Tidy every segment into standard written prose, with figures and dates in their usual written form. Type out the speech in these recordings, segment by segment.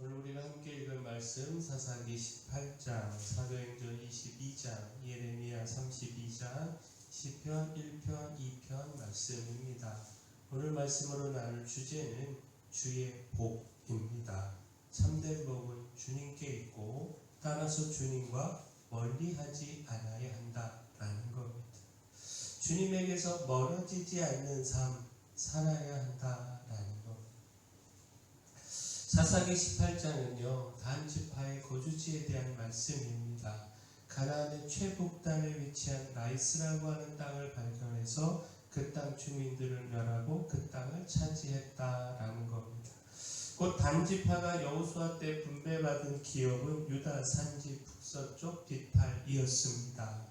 오늘 우리가 함께 읽을 말씀 사사기 18장, 사도행전 22장, 예레미야 32장, 시편 1편, 2편 말씀입니다. 오늘 말씀으로 나눌 주제는 주의 복입니다. 참된 복은 주님께 있고 따라서 주님과 멀리하지 않아야 한다라는 겁니다. 주님에게서 멀어지지 않는 삶 살아야 한다라는 겁니다. 사사기 18장은요, 단지파의 거주지에 대한 말씀입니다. 가나안의 최북단에 위치한 라이스라고 하는 땅을 발견해서 그 땅 주민들을 멸하고 그 땅을 차지했다라는 겁니다. 곧 단지파가 여호수아 때 분배받은 기업은 유다 산지 북서쪽 뒷팔이었습니다.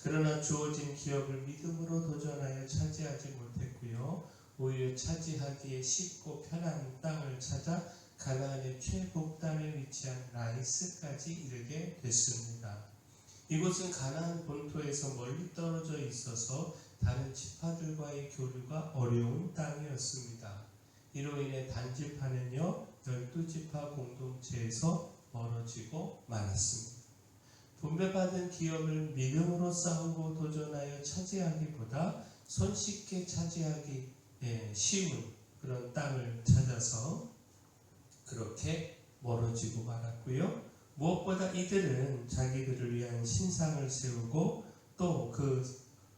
그러나 주어진 기업을 믿음으로 도전하여 차지하지 못했고요. 오히려 차지하기에 쉽고 편한 땅을 찾아 가나안의 최북단에 위치한 라이스까지 이르게 됐습니다. 이곳은 가나안 본토에서 멀리 떨어져 있어서 다른 지파들과의 교류가 어려운 땅이었습니다. 이로 인해 단지파는요 12지파 공동체에서 멀어지고 말았습니다. 분배받은 기업을 믿음으로 싸우고 도전하여 차지하기보다 손쉽게 차지하기 쉬운 그런 땅을 찾아서 그렇게 멀어지고 말았고요. 무엇보다 이들은 자기들을 위한 신상을 세우고 또 그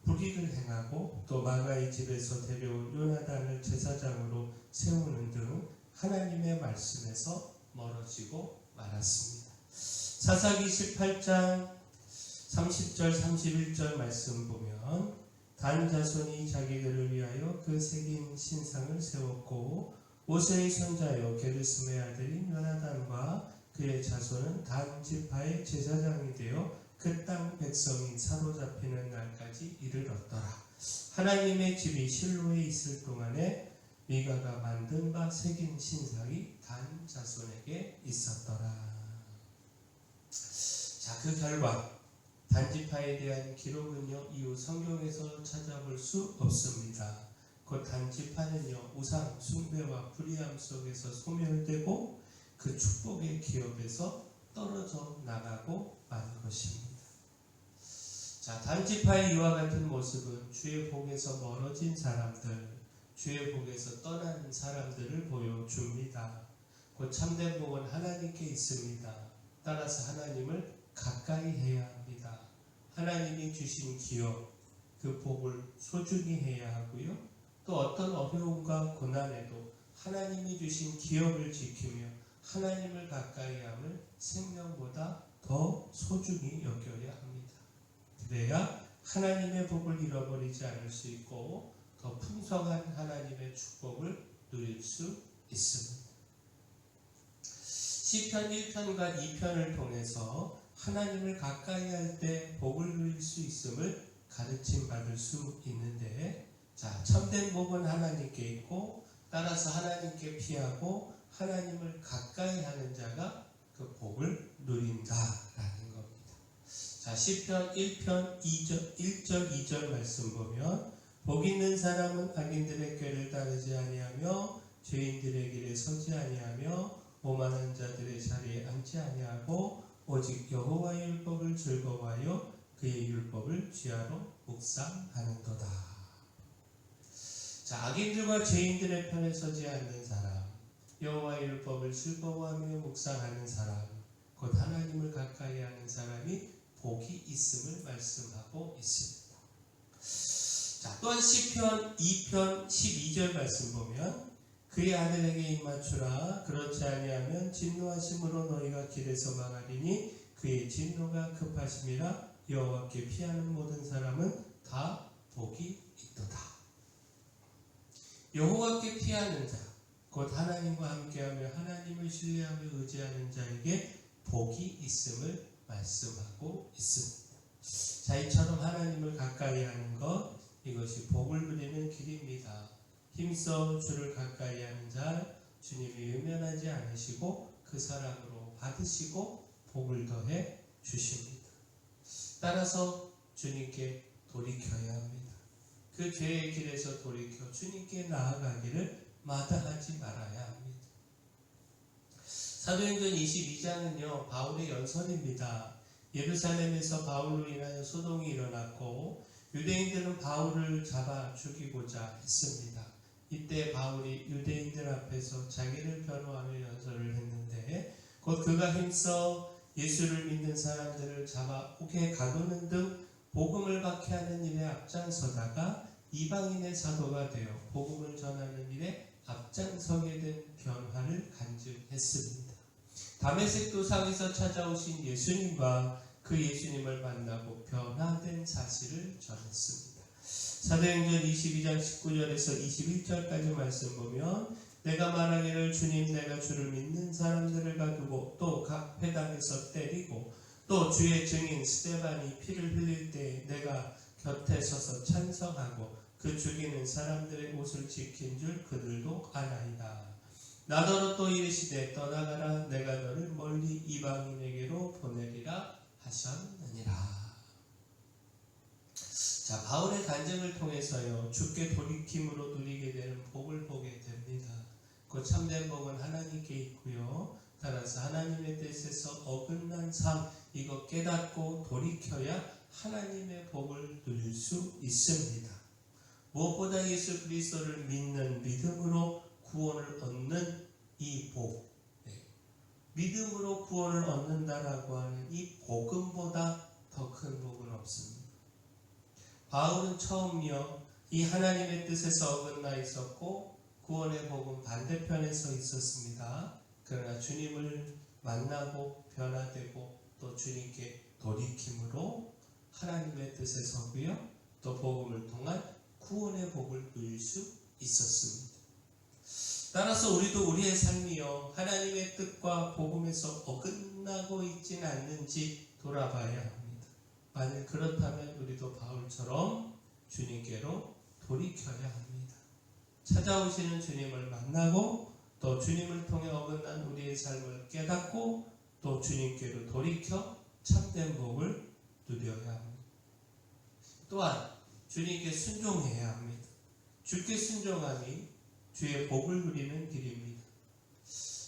불의를 행하고 또 마가의 집에서 데려온 요나단을 제사장으로 세우는 등 하나님의 말씀에서 멀어지고 말았습니다. 사사기 18장 30절 31절 말씀 보면 단 자손이 자기들을 위하여 그 새긴 신상을 세웠고 모세의 손자여 게르솜의 아들인 요나단과 그의 자손은 단 지파의 제사장이 되어 그 땅 백성이 사로잡히는 날까지 이르렀더라. 하나님의 집이 실로에 있을 동안에 미가가 만든 바 새긴 신상이 단 자손에게 있었더라. 자, 그 결과 단지파에 대한 기록은요 이후 성경에서 찾아볼 수 없습니다. 그 단지파는요 우상 숭배와 불의함 속에서 소멸되고 그 축복의 기업에서 떨어져 나가고 만 것입니다. 자, 단지파의 이와 같은 모습은 주의 복에서 멀어진 사람들, 주의 복에서 떠난 사람들을 보여줍니다. 곧 참된 복은 하나님께 있습니다. 따라서 하나님을 가까이 해야 합니다. 하나님이 주신 기업, 그 복을 소중히 해야 하고요. 또 어떤 어려움과 고난에도 하나님이 주신 기업을 지키며 하나님을 가까이 함을 생명보다 더 소중히 여겨야 합니다. 그래야 하나님의 복을 잃어버리지 않을 수 있고 더 풍성한 하나님의 축복을 누릴 수 있습니다. 시편 1편과 2편을 통해서 하나님을 가까이 할 때 복을 누릴 수 있음을 가르침 받을 수 있는데, 자, 참된 복은 하나님께 있고 따라서 하나님께 피하고 하나님을 가까이 하는 자가 그 복을 누린다라는 겁니다. 자, 시편 1편 1절 2절 말씀 보면 복 있는 사람은 악인들의 꾀를 따르지 아니하며 죄인들의 길에 서지 아니하며 오만한 자들의 자리에 앉지 아니하고 오직 여호와의 율법을 즐거워하여 그의 율법을 주야로 묵상하는도다. 자, 악인들과 죄인들의 편에 서지 않는 사람, 여호와의 율법을 즐거워하며 묵상하는 사람, 곧 하나님을 가까이 하는 사람이 복이 있음을 말씀하고 있습니다. 자, 또한 시편 2편 12절 말씀 보면 그의 아들에게 입맞추라. 그렇지 아니하면 진노하심으로 너희가 길에서 망하리니 그의 진노가 급하심이라. 여호와께 피하는 모든 사람은 다 복이 있도다. 여호와께 피하는 자, 곧 하나님과 함께하며 하나님을 신뢰하며 의지하는 자에게 복이 있음을 말씀하고 있습니다. 자, 이처럼 하나님을 가까이 하는 것, 이것이 복을 누리는 길입니다. 힘써 주를 가까이 하는 자, 주님이 외면하지 않으시고 그 사랑으로 받으시고 복을 더해 주십니다. 따라서 주님께 돌이켜야 합니다. 그 죄의 길에서 돌이켜 주님께 나아가기를 마다하지 말아야 합니다. 사도행전 22장은요 바울의 연설입니다. 예루살렘에서 바울로 인하여 소동이 일어났고 유대인들은 바울을 잡아 죽이고자 했습니다. 이때 바울이 유대인들 앞에서 자기를 변호하며 연설을 했는데 곧 그가 힘써 예수를 믿는 사람들을 잡아 옥에 가두는 등 복음을 박해하는 일에 앞장서다가 이방인의 사도가 되어 복음을 전하는 일에 앞장서게 된 변화를 간증했습니다. 다메섹 도상에서 찾아오신 예수님과 그 예수님을 만나고 변화된 사실을 전했습니다. 사도행전 22장 19절에서 21절까지 말씀 보면 내가 말하기를 주님 내가 주를 믿는 사람들을 가두고 또 각 회당에서 때리고 또 주의 증인 스데반이 피를 흘릴 때 내가 곁에 서서 찬성하고 그 죽이는 사람들의 옷을 지킨 줄 그들도 아나이다. 나더러 또 이르시되 떠나가라 내가 너를 멀리 이방인에게로 보내리라 하셨느니라. 자, 바울의 간증을 통해서요 주께 돌이킴으로 누리게 되는 복을 보게 됩니다. 그 참된 복은 하나님께 있고요. 따라서 하나님의 뜻에서 어긋난 삶 이거 깨닫고 돌이켜야 하나님의 복을 누릴 수 있습니다. 무엇보다 예수 그리스도를 믿는 믿음으로 구원을 얻는 이 복, 믿음으로 구원을 얻는다라고 하는 이 복음보다 더 큰 복은 없습니다. 바울은 처음요 이 하나님의 뜻에서 어긋나 있었고 구원의 복음 반대편에 서 있었습니다. 그러나 주님을 만나고 변화되고 또 주님께 돌이킴으로 하나님의 뜻에 서고요 또 복음을 통한 구원의 복을 누릴 수 있었습니다. 따라서 우리도 우리의 삶이요 하나님의 뜻과 복음에서 어긋나고 있지는 않는지 돌아봐야 합니다. 만일 그렇다면 우리도 바울처럼 주님께로 돌이켜야 합니다. 찾아오시는 주님을 만나고 또 주님을 통해 어긋난 우리의 삶을 깨닫고 또 주님께로 돌이켜 참된 복을 누려야 합니다. 또한 주님께 순종해야 합니다. 주께 순종함이 주의 복을 누리는 길입니다.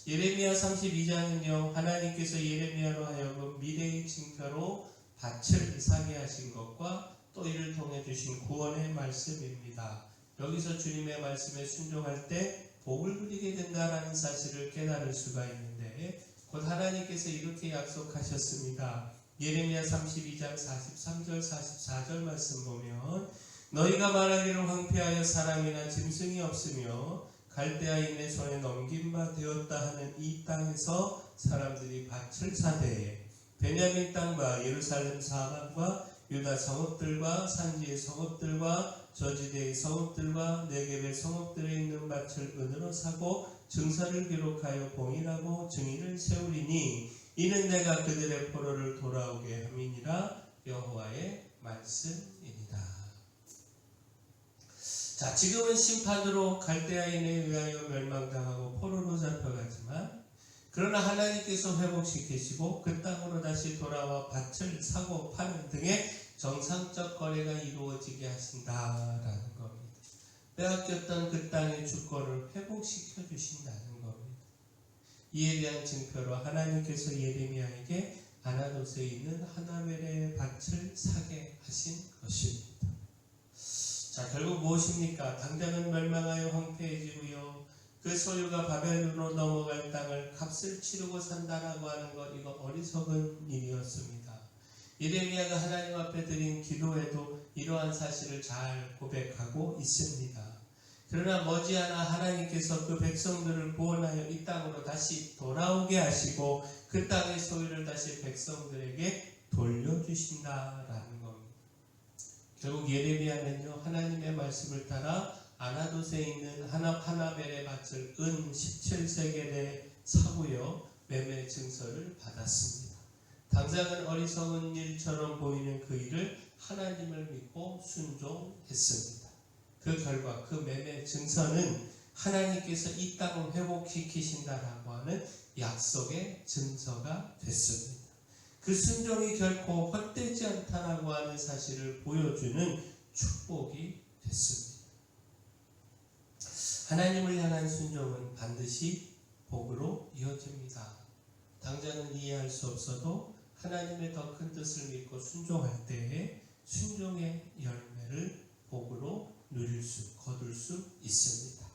예레미야 32장은요 하나님께서 예레미야로 하여금 미래의 징표로 밭을 사게 하신 것과 또 이를 통해 주신 구원의 말씀입니다. 여기서 주님의 말씀에 순종할 때 복을 누리게 된다라는 사실을 깨달을 수가 있는데 곧 하나님께서 이렇게 약속하셨습니다. 예레미야 32장 43절 44절 말씀 보면 너희가 말하기를 황폐하여 사람이나 짐승이 없으며 갈대아인의 손에 넘긴 바 되었다 하는 이 땅에서 사람들이 밭을 사되 베냐민 땅과 예루살렘 사방과 유다 성읍들과 산지의 성읍들과 저지대의 성읍들과 네겝의 성읍들에 있는 밭을 은으로 사고 증서를 기록하여 봉인하고 증인을 세우리니 이는 내가 그들의 포로를 돌아오게 함이니라 여호와의 말씀이니라. 자, 지금은 심판으로 갈대아인에 의하여 멸망당하고 포로로 잡혀가지만 그러나 하나님께서 회복시키시고 그 땅으로 다시 돌아와 밭을 사고 파는 등의 정상적 거래가 이루어지게 하신다라는 겁니다. 빼앗겼던 그 땅의 주권을 회복시켜 주신다는 겁니다. 이에 대한 증표로 하나님께서 예레미야에게 아나돗에 있는 하나멜의 밭을 사게 하신 것입니다. 자, 결국 무엇입니까? 당장은 멸망하여 황폐해지고요. 그 소유가 바벨론으로 넘어갈 땅을 값을 치르고 산다라고 하는 것 이거 어리석은 일이었습니다. 예레미야가 하나님 앞에 드린 기도에도 이러한 사실을 잘 고백하고 있습니다. 그러나 머지않아 하나님께서 그 백성들을 구원하여 이 땅으로 다시 돌아오게 하시고 그 땅의 소유를 다시 백성들에게 돌려주신다라는 겁니다. 결국 예레미야는요 하나님의 말씀을 따라 아나돗에 있는 하나멜의 밭을 은 17세겔에 사고요 매매 증서를 받았습니다. 당장은 어리석은 일처럼 보이는 그 일을 하나님을 믿고 순종했습니다. 그 결과 그 매매 증서는 하나님께서 이 땅을 회복시키신다라고 하는 약속의 증서가 됐습니다. 그 순종이 결코 헛되지 않다라고 하는 사실을 보여주는 축복이 됐습니다. 하나님을 향한 순종은 반드시 복으로 이어집니다. 당장은 이해할 수 없어도 하나님의 더 큰 뜻을 믿고 순종할 때에 순종의 열매를 복으로 거둘 수 있습니다.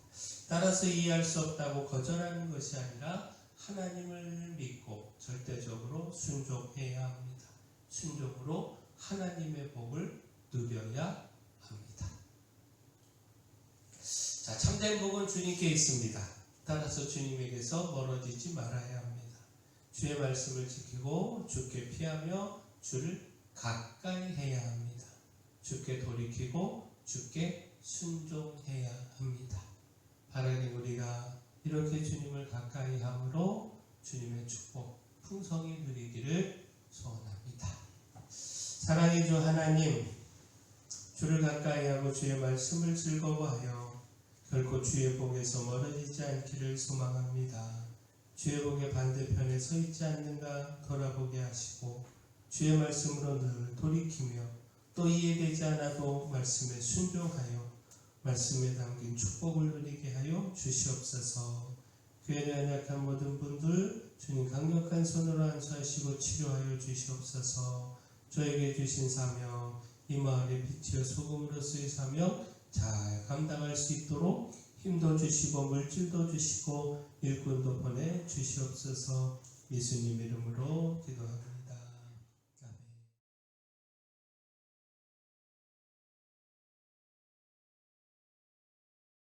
따라서 이해할 수 없다고 거절하는 것이 아니라 하나님을 믿고 절대적으로 순종해야 합니다. 순종으로 하나님의 복을 누려야 합니다. 자, 참된 복은 주님께 있습니다. 따라서 주님에게서 멀어지지 말아야 합니다. 주의 말씀을 지키고 주께 피하며 주를 가까이 해야 합니다. 주께 돌이키고 주께 순종해야 합니다. 바라는 우리가 이렇게 주님을 가까이 함으로 주님의 축복, 풍성히 누리기를 소원합니다. 사랑의 주 하나님, 주를 가까이 하고 주의 말씀을 즐거워하여 결코 주의 복에서 멀어지지 않기를 소망합니다. 주의 복의 반대편에 서 있지 않는가 돌아보게 하시고 주의 말씀으로 늘 돌이키며 또 이해되지 않아도 말씀에 순종하여 말씀에 담긴 축복을 누리게 하여 주시옵소서. 교회에 연약한 모든 분들 주님 강력한 손으로 안수하시고 치료하여 주시옵소서. 저에게 주신 사명, 이 마을의 빛이여 소금으로서의 사명 잘 감당할 수 있도록 힘도 주시고 물질도 주시고 일꾼도 보내 주시옵소서. 예수님 이름으로 기도합니다.